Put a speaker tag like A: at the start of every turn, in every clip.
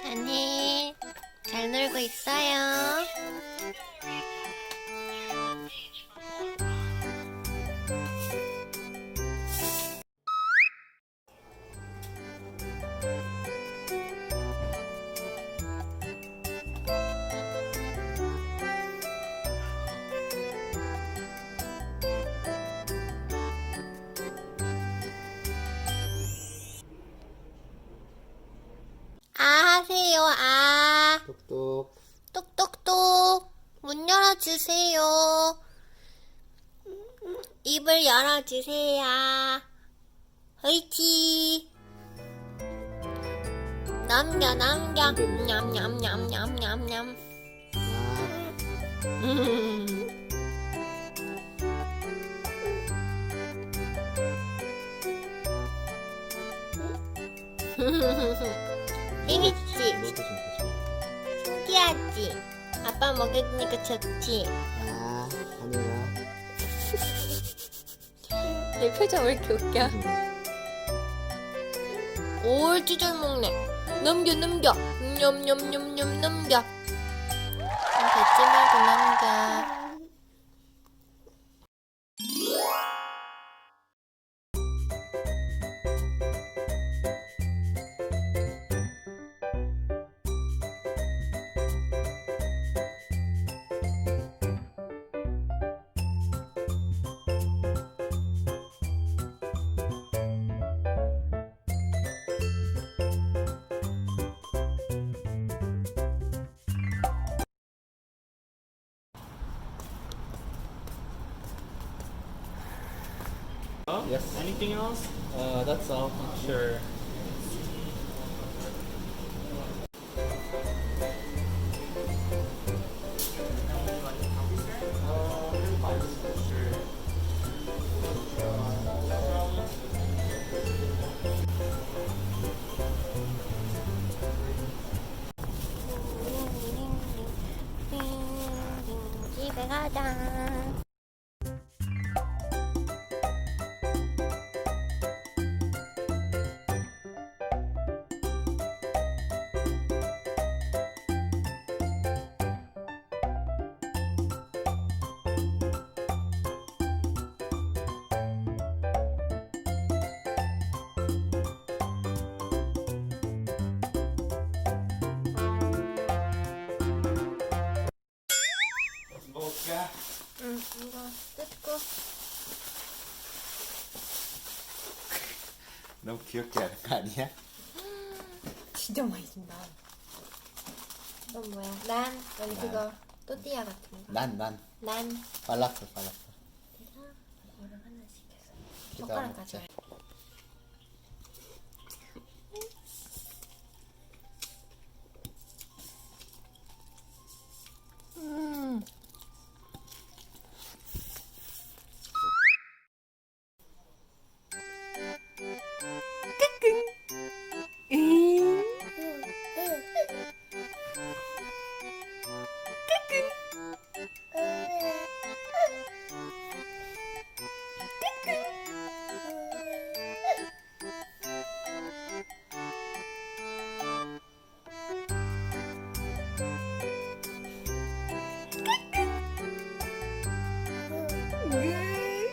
A: 다니엘, 잘 놀고 있어요? 하세요.
B: 똑똑.
A: 똑똑똑. 문 열어주세요. 입을 열어주세요. 화이팅. 남겨. 냠냠냠냠냠냠냠. 재밌지? 신기하지? 아빠 먹으니까 좋지?
B: 다니엘아.
A: 내 표정 왜 이렇게 웃겨? 옳지, 잘 먹네. 넘겨. 냠냠냠냠 넘겨. 뱉지 말고 넘겨.
B: Yes.
C: Anything else? That's all. Sure.
A: 집에 가자.
C: 먹을까?
A: 응, 이거 뜯고.
B: 너무 귀엽게 하는 거 아니야?
A: 진짜 맛있다. 이건 뭐야? 난 여기 그거 또띠아 같은 거.
B: 난.
A: 난
B: 발랐어.
A: 그래서 이거를 하나 시켜서
B: 그다음
A: 젓가락
B: 먹자.
A: 가져와.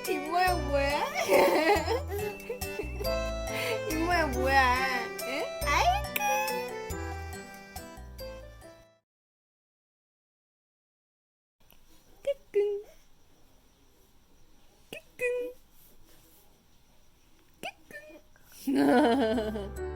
A: 이 모양 뭐야? 이 모양 뭐야? 응? 아이고. 끄끈.